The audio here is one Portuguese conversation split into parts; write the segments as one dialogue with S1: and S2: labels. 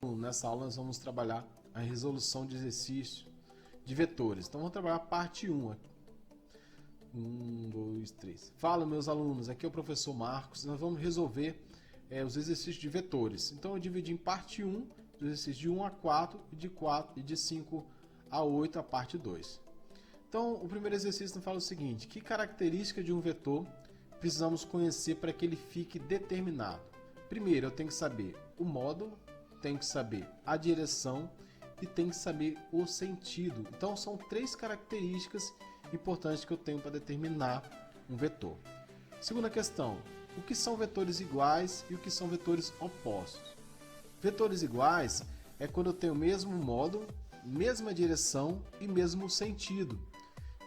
S1: Nessa aula nós vamos trabalhar a resolução de exercícios de vetores. Então vamos trabalhar a parte 1 aqui. 1, 2, 3. Fala, meus alunos, aqui é o professor Marcos. Nós vamos resolver os exercícios de vetores. Então eu dividi em parte 1, os exercícios de 1 a 4 e de 5 a 8 a parte 2. Então o primeiro exercício nos fala o seguinte: que característica de um vetor precisamos conhecer para que ele fique determinado? Primeiro eu tenho que saber o módulo, tenho que saber a direção e tenho que saber o sentido. Então são 3 características importantes que eu tenho para determinar um vetor. Segunda questão: o que são vetores iguais e o que são vetores opostos? Vetores iguais é quando eu tenho o mesmo módulo, mesma direção e mesmo sentido.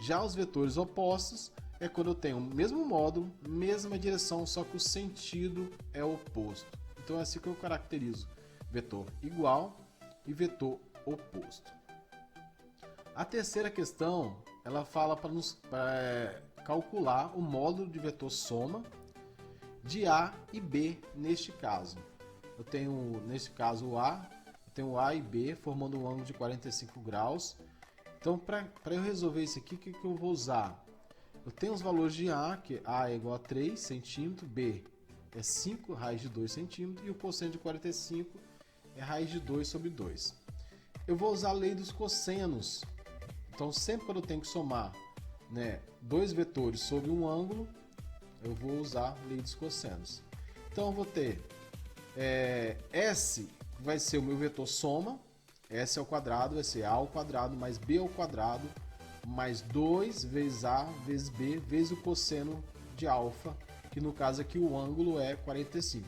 S1: Já os vetores opostos é quando eu tenho o mesmo módulo, mesma direção, só que o sentido é oposto. Então é assim que eu caracterizo vetor igual e vetor oposto. A terceira questão, ela fala para nos calcular o módulo de vetor soma de A e B neste caso. Eu tenho, neste caso, eu tenho A e B formando um ângulo de 45 graus. Então, para eu resolver isso aqui, o que eu vou usar? Eu tenho os valores de A, que A é igual a 3 centímetros, B é 5 raiz de 2 centímetros e o cosseno de 45 é raiz de 2 sobre 2. Eu vou usar a lei dos cossenos. Então, sempre quando eu tenho que somar, dois vetores sobre um ângulo, eu vou usar a lei dos cossenos. Então, eu vou ter S vai ser o meu vetor soma. S ao quadrado vai ser A ao quadrado mais B ao quadrado mais 2 vezes A vezes B vezes o cosseno de alfa, que no caso aqui o ângulo é 45.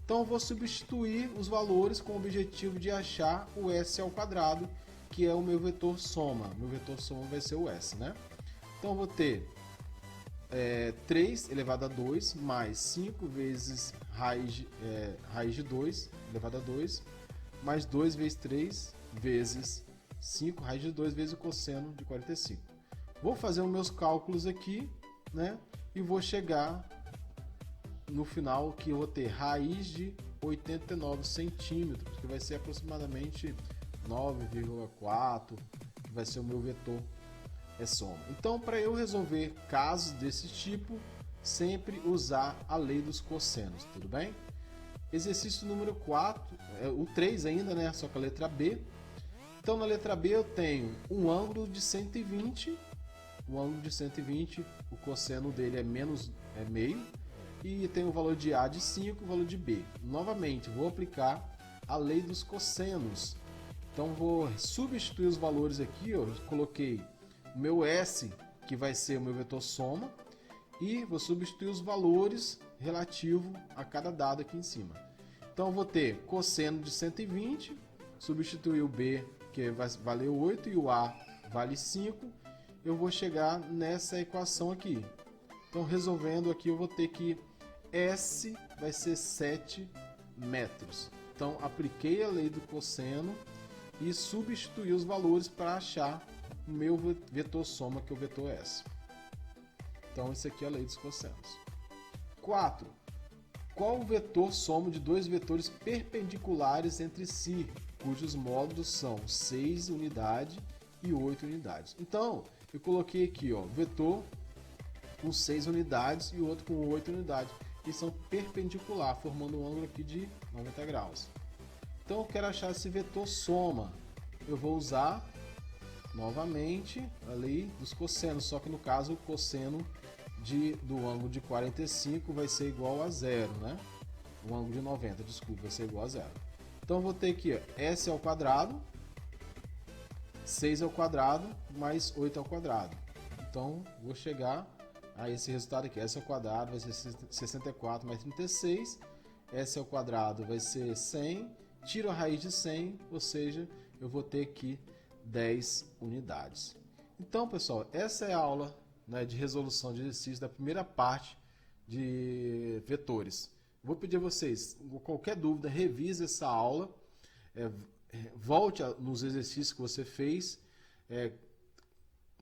S1: Então eu vou substituir os valores com o objetivo de achar o S ao quadrado, que é o meu vetor soma. Meu vetor soma vai ser o S, né? Então eu vou ter 3 elevado a 2 mais 5 vezes raiz de 2 elevado a 2 mais 2 vezes 3 vezes 5 raiz de 2 vezes o cosseno de 45. Vou fazer os meus cálculos aqui, e vou chegar no final que eu vou ter raiz de 89 centímetros, que vai ser aproximadamente 9,4, que vai ser o meu vetor soma. Então, para eu resolver casos desse tipo, sempre usar a lei dos cossenos, tudo bem? Exercício número 4, o 3 ainda, só que a letra B. Então, na letra B eu tenho um ângulo de 120, o ângulo de 120, o cosseno dele é meio, e tem o valor de A de 5 e o valor de B. Novamente, vou aplicar a lei dos cossenos. Então, vou substituir os valores aqui, eu coloquei o meu S, que vai ser o meu vetor soma, e vou substituir os valores relativos a cada dado aqui em cima. Então, eu vou ter cosseno de 120, substituir o B, que vai valer 8, e o A vale 5, eu vou chegar nessa equação aqui. Então, resolvendo aqui, eu vou ter que S vai ser 7 metros. Então, apliquei a lei do cosseno e substituí os valores para achar o meu vetor soma, que é o vetor S. Então, isso aqui é a lei dos cossenos. 4. Qual o vetor soma de dois vetores perpendiculares entre si, cujos módulos são 6 unidades e 8 unidades? Então, eu coloquei aqui, vetor com 6 unidades e o outro com 8 unidades. E são perpendicular, formando um ângulo aqui de 90 graus. Então, eu quero achar esse vetor soma. Eu vou usar novamente a lei dos cossenos, só que no caso o cosseno do ângulo de 45 vai ser igual a zero, O ângulo de 90, desculpa, vai ser igual a zero. Então eu vou ter aqui S ao quadrado, 6 ao quadrado, mais 8 ao quadrado. Então vou chegar a esse resultado aqui. S ao quadrado vai ser 64 mais 36, S ao quadrado vai ser 100, tiro a raiz de 100, ou seja, eu vou ter aqui 10 unidades. Então, pessoal, essa é a aula de resolução de exercícios da primeira parte de vetores. Vou pedir a vocês, qualquer dúvida, revise essa aula, volte nos exercícios que você fez.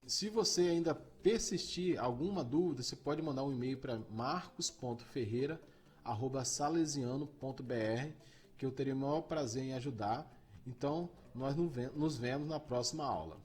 S1: Se você ainda persistir alguma dúvida, você pode mandar um e-mail para marcos.ferreira@salesiano.br que eu terei o maior prazer em ajudar. Então, nós nos vemos na próxima aula.